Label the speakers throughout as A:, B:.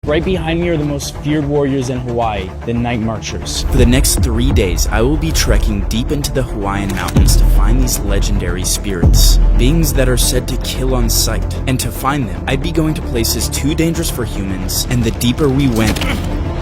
A: Right behind me are the most feared warriors in Hawaii, the Night Marchers.
B: For the next 3 days, I will be trekking deep into the Hawaiian mountains to find these legendary spirits, beings that are said to kill on sight. And to find them, I'd be going to places too dangerous for humans, and the deeper we went,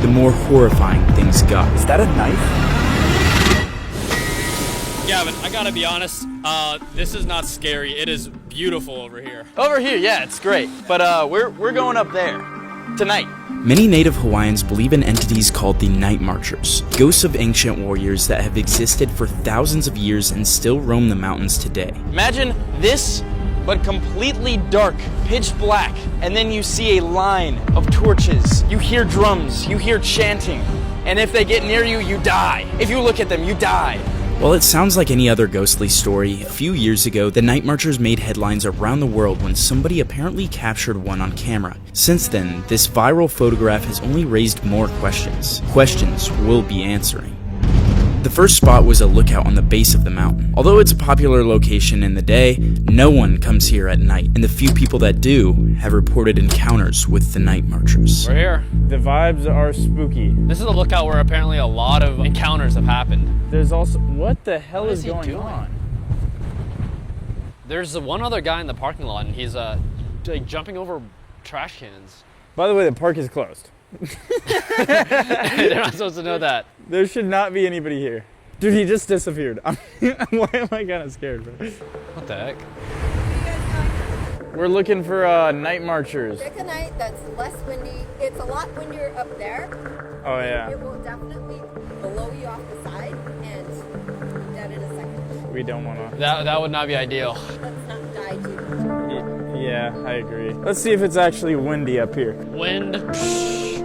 B: the more horrifying things got.
A: Is that a knife?
C: Gavin, I gotta be honest, this is not scary. It is beautiful over here.
D: Over here, yeah, it's great. But we're going up there tonight.
B: Many native Hawaiians believe in entities called the Night Marchers, ghosts of ancient warriors that have existed for thousands of years and still roam the mountains today.
D: Imagine this, but completely dark, pitch black, and then you see a line of torches. You hear drums, you hear chanting, and if they get near you, you die. If you look at them, you die.
B: While it sounds like any other ghostly story, a few years ago, the Night Marchers made headlines around the world when somebody apparently captured one on camera. Since then, this viral photograph has only raised more questions. Questions we'll be answering. The first spot was a lookout on the base of the mountain. Although it's a popular location in the day, no one comes here at night, and the few people that do have reported encounters with the Night Marchers.
C: We're here.
A: The vibes are spooky.
C: This is a lookout where apparently a lot of encounters have happened.
A: There's also, what the hell
C: What
A: is
C: is he
A: going
C: doing?
A: on?
C: There's one other guy in the parking lot, and he's like jumping over trash cans.
A: By the way, the park is closed.
C: They're not supposed to know that.
A: There should not be anybody here. Dude, he just disappeared. Why am I kind of scared, bro?
C: What the heck?
A: We're looking for Night Marchers.
E: Pick a night that's less windy. It's a lot windier up there.
A: Oh, yeah.
E: It will definitely blow you off the side and be dead in a second.
A: We don't want to.
C: That would not be ideal.
E: Let's not die too.
A: Yeah, I agree. Let's see if it's actually windy up here.
C: Wind.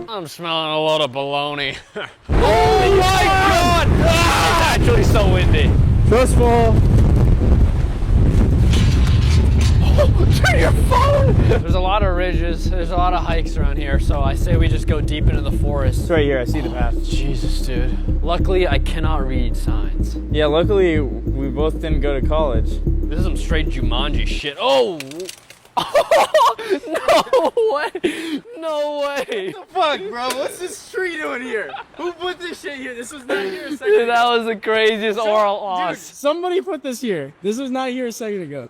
C: I'm smelling a lot of baloney. Oh my God! Ah! It's actually so windy.
A: Trust fall.
C: Turn your phone! There's a lot of ridges, there's a lot of hikes around here, so I say we just go deep into the forest.
A: It's right here, I see the path.
C: Jesus, dude. Luckily, I cannot read signs.
A: Yeah, luckily we both didn't go to college.
C: This is some straight Jumanji shit. Oh! No way! No way!
D: What the fuck, bro? What's this tree doing here? Who put this shit here? This was not here a second
C: Dude,
D: ago.
C: that was the craziest oral loss.
A: Somebody put this here. This was not here a second ago.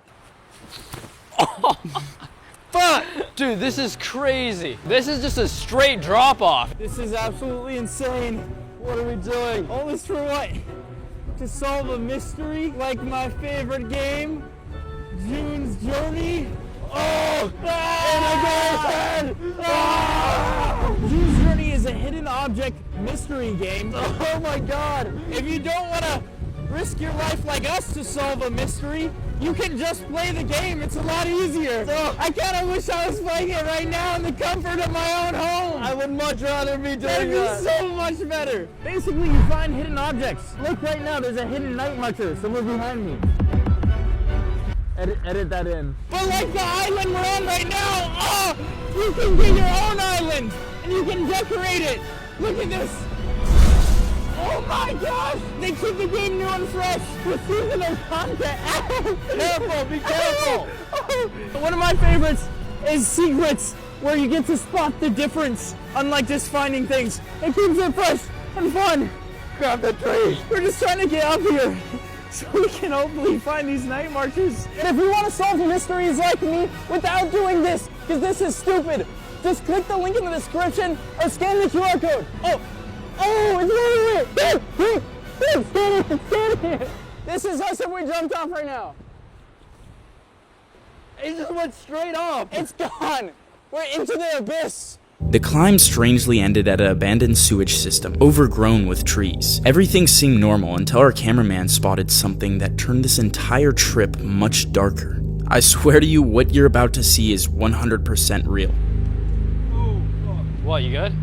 C: Fuck! Dude, this is crazy. This is just a straight drop off.
A: This is absolutely insane. What are we doing? All this for what? To solve a mystery like my favorite game, June's Journey? Oh! June's Journey is a hidden object mystery game. Oh my god! If you don't want to risk your life like us to solve a mystery, you can just play the game. It's a lot easier. I kind of wish I was playing it right now in the comfort of my own home. I would much rather be doing that. That'd be so much better. Basically, you find hidden objects. Look right now, there's a hidden Night Marcher somewhere behind me. Edit that in. But like the island we're on right now, you can get your own island and you can decorate it. Look at this. Oh my gosh! They keep the game new and fresh with seasonal content. Careful, be careful. One of my favorites is secrets, where you get to spot the difference, unlike just finding things. It keeps it fresh and fun. Grab the tree. We're just trying to get up here so we can hopefully find these Night Marchers. And if you want to solve mysteries like me without doing this, because this is stupid, just click the link in the description or scan the QR code. Oh, it's right here. This is us if we jumped off right now. It just went straight off. It's gone. We're into the abyss.
B: The climb strangely ended at an abandoned sewage system, overgrown with trees. Everything seemed normal until our cameraman spotted something that turned this entire trip much darker. I swear to you, what you're about to see is 100% real.
C: What, you good?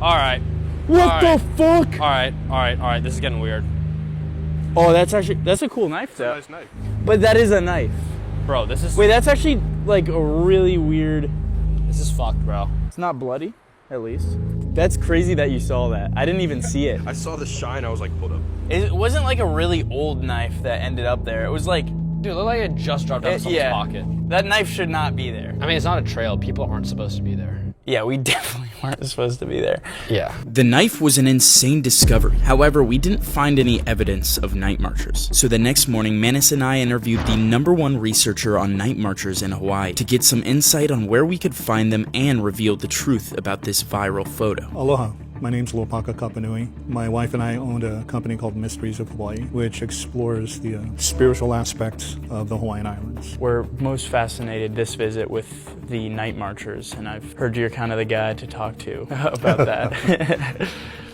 C: Alright.
A: What the fuck?
C: Alright, this is getting weird.
A: Oh, that's a cool knife though.
D: Nice knife.
A: But that is a knife.
C: Bro, this is...
A: Wait, that's actually like a really weird...
C: This is fucked, bro.
A: It's not bloody, at least. That's crazy that you saw that. I didn't even see it.
D: I saw the shine, I was like, hold up.
A: It wasn't like a really old knife that ended up there. It was like...
C: Dude, it looked like it just dropped out of someone's pocket.
A: That knife should not be there.
C: I mean, it's not a trail. People aren't supposed to be there.
B: Yeah, we definitely weren't supposed to be there.
C: Yeah.
B: The knife was an insane discovery. However, we didn't find any evidence of night marchers. So the next morning, Manus and I interviewed the #1 researcher on night marchers in Hawaii to get some insight on where we could find them and reveal the truth about this viral photo.
F: Aloha. My name's Lopaka Kapanui. My wife and I owned a company called Mysteries of Hawaii, which explores the spiritual aspects of the Hawaiian Islands.
B: We're most fascinated this visit with the night marchers, and I've heard you're kind of the guy to talk to about that.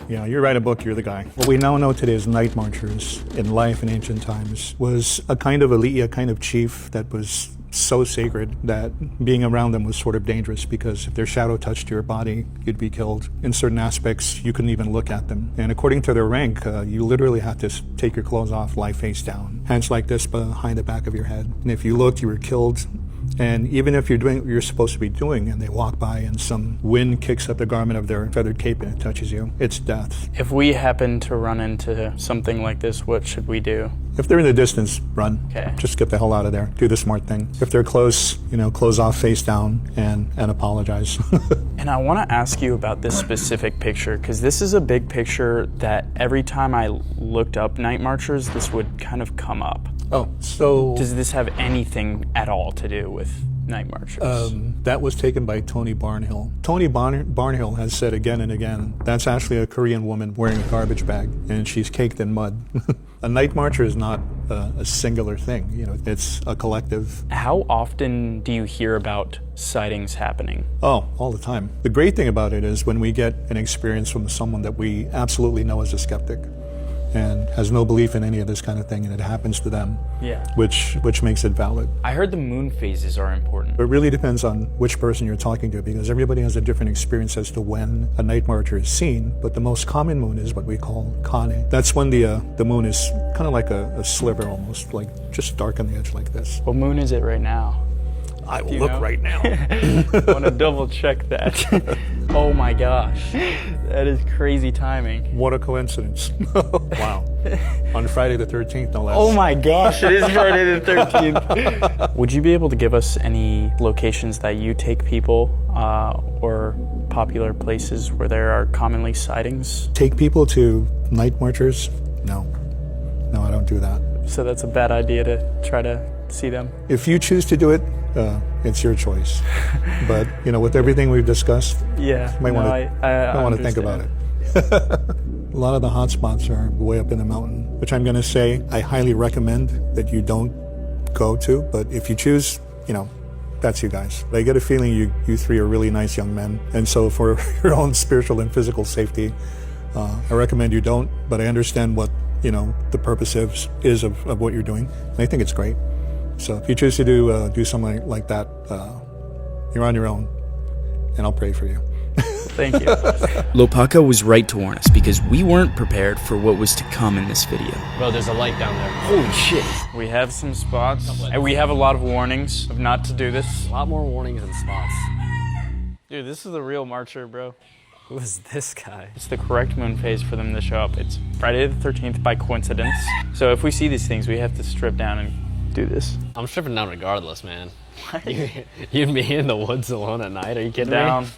F: Yeah, you write a book, you're the guy. What we now know today as night marchers in life in ancient times was a kind of ali'i, a kind of chief that was so sacred that being around them was sort of dangerous, because if their shadow touched your body, you'd be killed. In certain aspects, you couldn't even look at them. And according to their rank, you literally had to take your clothes off, lie face down, hands like this behind the back of your head. And if you looked, you were killed. And even if you're doing what you're supposed to be doing and they walk by and some wind kicks up the garment of their feathered cape and it touches you, it's death.
B: If we happen to run into something like this, what should we do?
F: If they're in the distance, run.
B: Okay.
F: Just get the hell out of there. Do the smart thing. If they're close, close off face down and apologize.
B: And I want to ask you about this specific picture, because this is a big picture that every time I looked up night marchers, this would kind of come up.
F: Oh, so
B: Does this have anything at all to do with night marchers?
F: that was taken by Tony Barnhill. Tony Barnhill has said again and again, that's actually a Korean woman wearing a garbage bag, and she's caked in mud. A night marcher is not a singular thing. It's a collective.
B: How often do you hear about sightings happening?
F: Oh, all the time. The great thing about it is when we get an experience from someone that we absolutely know is a skeptic and has no belief in any of this kind of thing, and it happens to them,
B: Yeah.
F: which makes it valid.
B: I heard the moon phases are important.
F: It really depends on which person you're talking to, because everybody has a different experience as to when a night marcher is seen, but the most common moon is what we call kane. That's when the moon is kind of like a sliver, almost, like just dark on the edge like this.
B: What moon is it right now?
F: I will
B: you
F: look
B: know?
F: right now.
B: I want to double check that. Oh my gosh, that is crazy timing.
F: What a coincidence. Wow. On Friday the 13th, no less.
B: Oh my gosh, it is Friday the 13th. Would you be able to give us any locations that you take people or popular places where there are commonly sightings?
F: Take people to night marchers? No. No, I don't do that.
B: So that's a bad idea to try to see them?
F: If you choose to do it, it's your choice. But, with everything we've discussed,
B: Yeah,
F: you might want to think about it. A lot of the hot spots are way up in the mountain, which I'm going to say I highly recommend that you don't go to. But if you choose, that's you guys. But I get a feeling you three are really nice young men. And so for your own spiritual and physical safety, I recommend you don't. But I understand what, the purpose is of what you're doing. And I think it's great. So if you choose to do something like that, you're on your own, and I'll pray for you.
B: Thank you. Lopaka was right to warn us, because we weren't prepared for what was to come in this video.
C: Bro, there's a light down there.
B: Holy shit. We have some spots, and we have a lot of warnings of not to do this.
C: A lot more warnings than spots.
B: Dude, this is the real marcher, bro.
C: Who is this guy?
B: It's the correct moon phase for them to show up. It's Friday the 13th by coincidence. So if we see these things, we have to strip down and do this.
C: I'm stripping down regardless, man. You and me in the woods alone at night? Are you kidding
B: Down.
C: me?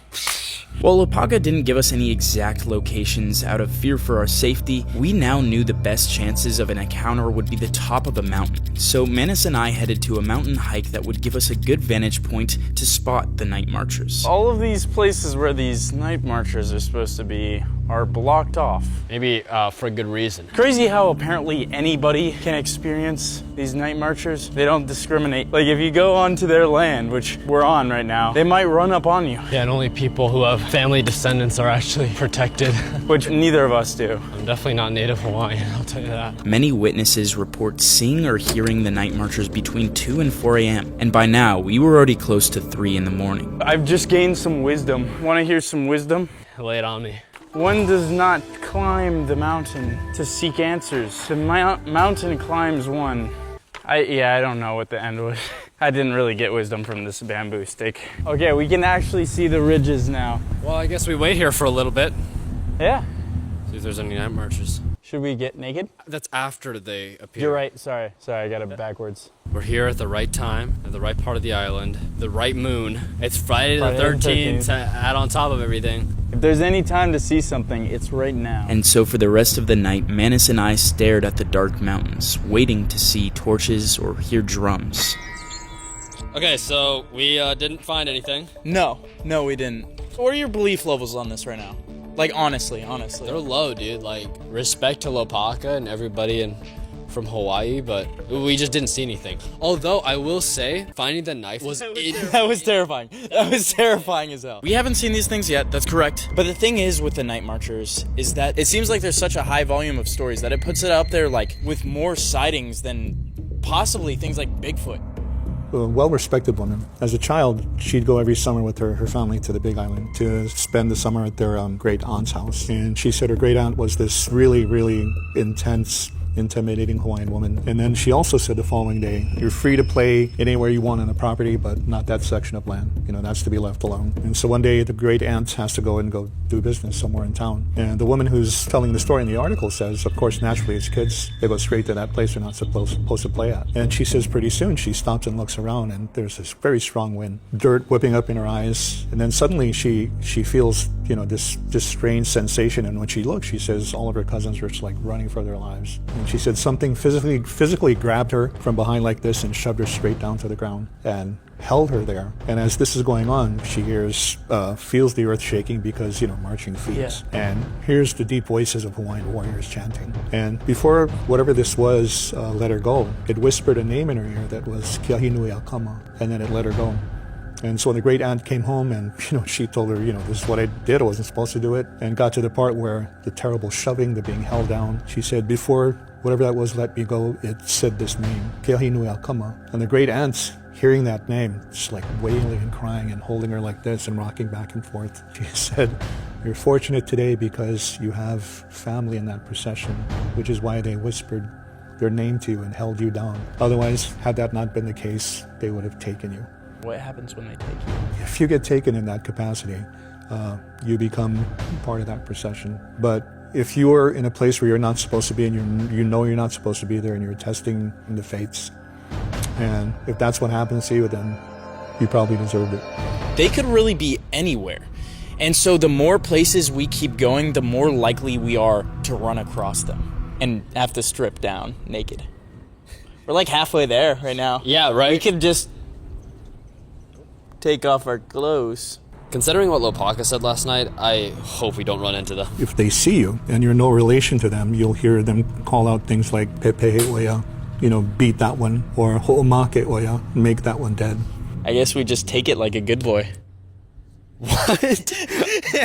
B: While Lopaka didn't give us any exact locations out of fear for our safety, we now knew the best chances of an encounter would be the top of a mountain. So Manus and I headed to a mountain hike that would give us a good vantage point to spot the night marchers. All of these places where these night marchers are supposed to be are blocked off.
C: Maybe for a good reason.
B: Crazy how apparently anybody can experience these night marchers. They don't discriminate. Like if you go onto their land, which we're on right now, they might run up on you.
C: Yeah, and only people who have family descendants are actually protected.
B: Which neither of us do.
C: I'm definitely not Native Hawaiian, I'll tell you that.
B: Many witnesses report seeing or hearing the night marchers between 2 and 4 a.m. And by now, we were already close to 3 in the morning. I've just gained some wisdom. Want to hear some wisdom?
C: Lay it on me.
B: One does not climb the mountain to seek answers. The mountain climbs one. I don't know what the end was. I didn't really get wisdom from this bamboo stick. Okay, we can actually see the ridges now.
C: Well, I guess we wait here for a little bit.
B: Yeah.
C: See if there's any night marchers.
D: Should we get naked?
C: That's after they appear.
D: You're right. Sorry, I got it backwards.
C: We're here at the right time, at the right part of the island, the right moon. It's Friday the
D: Friday the
C: 13th to add on top of everything.
D: If there's any time to see something, it's right now.
B: And so for the rest of the night, Manus and I stared at the dark mountains, waiting to see torches or hear drums.
C: Okay, so we didn't find anything.
D: No, we didn't. What are your belief levels on this right now? Like, honestly.
C: They're low, dude. Like, respect to Lopaka and everybody from Hawaii, but we just didn't see anything. Although, I will say, finding the knife was
D: That was terrifying. That was terrifying as hell. We haven't seen these things yet, that's correct. But the thing is with the Night Marchers is that it seems like there's such a high volume of stories that it puts it up there like with more sightings than possibly things like Bigfoot.
F: A well-respected woman. As a child, she'd go every summer with her family to the Big Island to spend the summer at their great aunt's house. And she said her great aunt was this really, really intense, intimidating Hawaiian woman. And then she also said the following day, you're free to play anywhere you want on the property, but not that section of land. You know, that's to be left alone. And so one day the great aunt has to go do business somewhere in town. And the woman who's telling the story in the article says, of course, naturally as kids, they go straight to that place they're not supposed to play at. And she says pretty soon she stops and looks around and there's this very strong wind, dirt whipping up in her eyes. And then suddenly she feels, you know, this strange sensation. And when she looks, she says all of her cousins are just like running for their lives. And she said something physically grabbed her from behind like this and shoved her straight down to the ground and held her there. And as this is going on, she feels the earth shaking because, you know, marching feet.
D: Yeah.
F: And hears the deep voices of Hawaiian warriors chanting. And before whatever this was let her go, it whispered a name in her ear that was Keahinui Akama, and then it let her go. And so when the great aunt came home and, you know, she told her, you know, this is what I did, I wasn't supposed to do it, and got to the part where the terrible shoving, the being held down, she said, before whatever that was let me go, it said this name, Keahinui Akama. And the great aunt, hearing that name, just like wailing and crying and holding her like this and rocking back and forth, she said, you're fortunate today because you have family in that procession, which is why they whispered their name to you and held you down. Otherwise, had that not been the case, they would have taken you.
D: What happens when they take you?
F: If you get taken in that capacity, you become part of that procession. But if you're in a place where you're not supposed to be and you know you're not supposed to be there and you're testing the fates, and if that's what happens to you, then you probably deserved it.
D: They could really be anywhere. And so the more places we keep going, the more likely we are to run across them and have to strip down naked. We're like halfway there right now.
C: Yeah, right?
D: We could just take off our clothes.
C: Considering what Lopaka said last night, I hope we don't run into them.
F: If they see you and you're no relation to them, you'll hear them call out things like Pepe Oya, you know, beat that one, or Ho'omake Oya, make that one dead.
D: I guess we just take it like a good boy. What?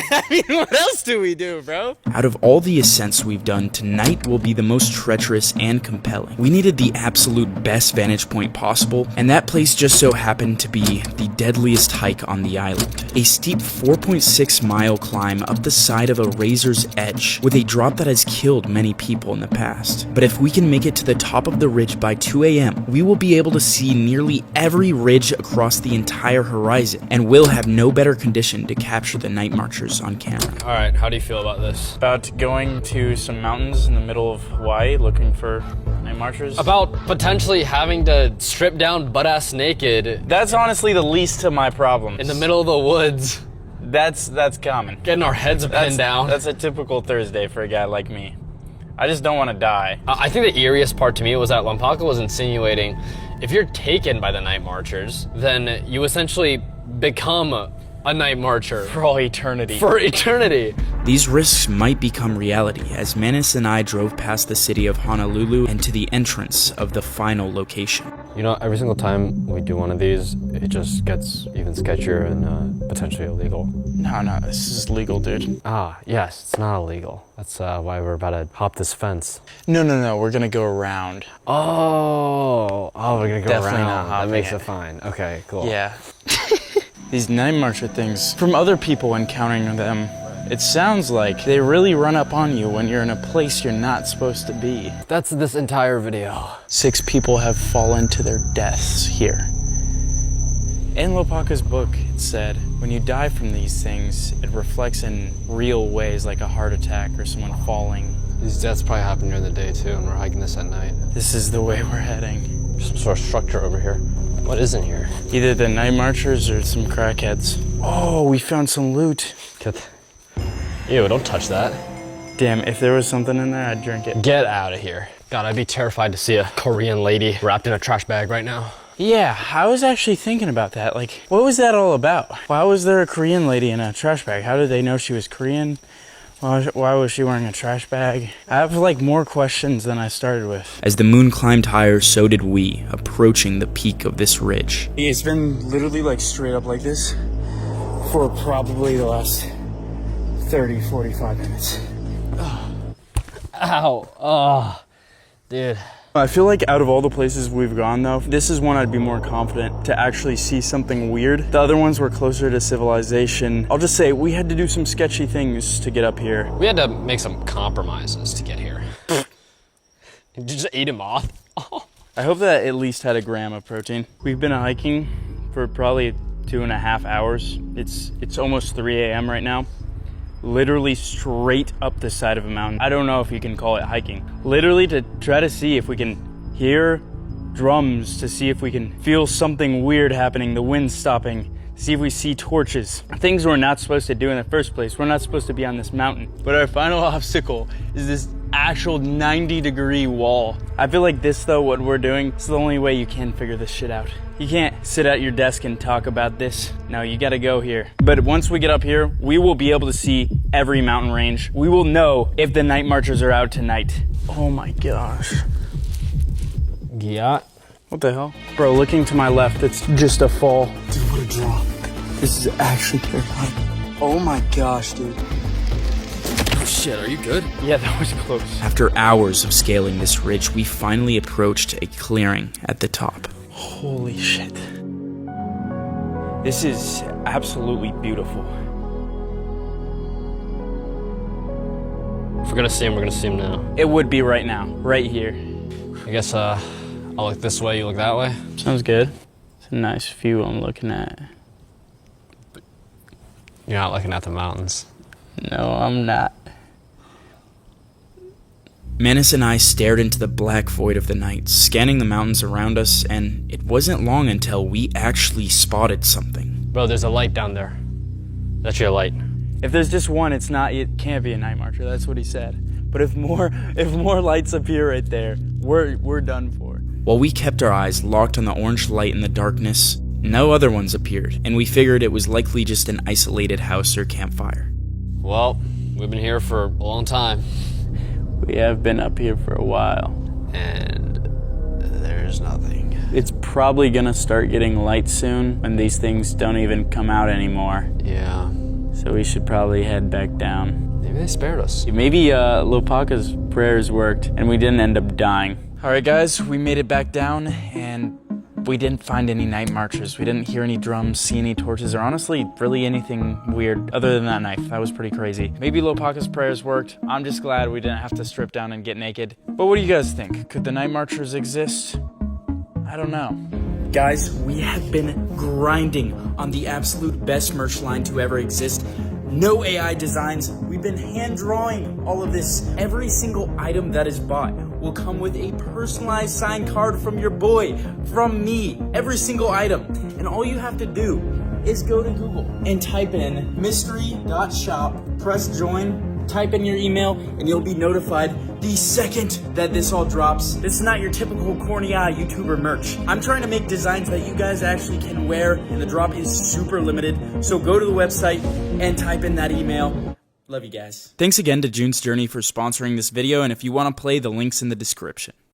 D: I mean, what else do we do, bro?
B: Out of all the ascents we've done, tonight will be the most treacherous and compelling. We needed the absolute best vantage point possible, and that place just so happened to be the deadliest hike on the island. A steep 4.6-mile climb up the side of a razor's edge, with a drop that has killed many people in the past. But if we can make it to the top of the ridge by 2 a.m., we will be able to see nearly every ridge across the entire horizon, and will have no better condition to capture the Night Marchers on camera.
C: All right, how do you feel about this?
D: About going to some mountains in the middle of Hawaii looking for Night Marchers?
C: About potentially having to strip down butt-ass naked
D: That's honestly the least of my problems.
C: in the middle of the woods,
D: That's common.
C: getting our heads pinned down.
D: That's a typical Thursday for a guy like me. I just don't want to die.
C: I think the eeriest part to me was that Lopaka was insinuating if you're taken by the Night Marchers, then you essentially become a Night Marcher.
D: For all eternity.
C: For eternity.
B: These risks might become reality as Manus and I drove past the city of Honolulu and to the entrance of the final location.
G: You know, every single time we do one of these, it just gets even sketchier and potentially illegal.
D: No, this is legal, dude.
G: Ah, yes, it's not illegal. That's why we're about to hop this fence.
D: No, we're gonna go around.
G: Oh, we're gonna go
D: Definitely
G: around.
D: not
G: That
D: hopping
G: makes
D: it.
G: it fine. Okay, cool.
D: Yeah. These Night Marcher things, from other people encountering them, it sounds like they really run up on you when you're in a place you're not supposed to be.
G: That's this entire video.
D: 6 people have fallen to their deaths here. In Lopaka's book, it said, when you die from these things, it reflects in real ways like a heart attack or someone falling
C: These deaths probably happen during the day too, and we're hiking this at night.
B: This is the way we're heading.
C: Some sort of structure over here. What is in here?
B: Either the night marchers or some crackheads. Oh, we found some loot.
C: Ew, don't touch that.
B: Damn, if there was something in there, I'd drink it.
C: Get out of here. God, I'd be terrified to see a Korean lady wrapped in a trash bag right now.
B: Yeah, I was actually thinking about that. Like, what was that all about? Why was there a Korean lady in a trash bag? How did they know she was Korean? Why was she wearing a trash bag? I have like more questions than I started with. As the moon climbed higher, so did we, approaching the peak of this ridge. It's been literally like straight up like this for probably the last 30, 45 minutes.
C: Ow. Oh, dude.
B: I feel like out of all the places we've gone though, this is one I'd be more confident to actually see something weird. The other ones were closer to civilization. I'll just say we had to do some sketchy things to get up here.
C: We had to make some compromises to get here. Did you just eat a moth?
B: I hope that at least had a gram of protein. We've been hiking for probably 2.5 hours. It's almost 3 a.m. right now. Literally straight up the side of a mountain. I don't know if you can call it hiking. Literally to try to see if we can hear drums, to see if we can feel something weird happening, the wind stopping, see if we see torches. Things we're not supposed to do in the first place. We're not supposed to be on this mountain. But our final obstacle is this actual 90-degree wall. I feel like this though, what we're doing, is the only way you can figure this shit out. You can't sit at your desk and talk about this. No, you gotta go here. But once we get up here, we will be able to see every mountain range. We will know if the night marchers are out tonight. Oh my gosh.
C: Yeah.
B: What the hell? Bro, looking to my left, it's just a fall. Dude, what a drop. This is actually terrifying. Oh my gosh, dude.
C: Oh shit, are you good?
B: Yeah, that was close.
H: After hours of scaling this ridge, we finally approached a clearing at the top.
B: Holy shit. This is absolutely beautiful.
C: If we're gonna see him, we're gonna see him now.
B: It would be right now, right here.
C: I guess I'll look this way, you look that way.
B: Sounds good. It's a nice view I'm looking at.
C: You're not looking at the mountains.
B: No, I'm not.
H: Manus and I stared into the black void of the night, scanning the mountains around us, and it wasn't long until we actually spotted something.
C: Bro, there's a light down there. That's your light.
B: If there's just one, it can't be a night marcher. That's what he said. But if more lights appear right there, we're done for.
H: While we kept our eyes locked on the orange light in the darkness, no other ones appeared, and we figured it was likely just an isolated house or campfire.
C: Well, we've been here for a long time.
B: We have been up here for a while.
C: And there's nothing.
B: It's probably gonna start getting light soon when these things don't even come out anymore.
C: Yeah.
B: So we should probably head back down.
C: Maybe they spared us.
B: Maybe Lopaka's prayers worked and we didn't end up dying.
H: All right, guys, we made it back down, and we didn't find any night marchers. We didn't hear any drums, see any torches, or honestly, really anything weird other than that knife. That was pretty crazy. Maybe Lopaka's prayers worked. I'm just glad we didn't have to strip down and get naked. But what do you guys think? Could the night marchers exist? I don't know. Guys, we have been grinding on the absolute best merch line to ever exist. No AI designs. We've been hand drawing all of this. Every single item that is bought will come with a personalized signed card from your boy, from me. Every single item. And all you have to do is go to Google and type in mystery.shop, press join, type in your email, and you'll be notified the second that this all drops. This is not your typical corny YouTuber merch. I'm trying to make designs that you guys actually can wear, and the drop is super limited. So go to the website and type in that email. Love you guys. Thanks again to June's Journey for sponsoring this video, and if you want to play, the link's in the description.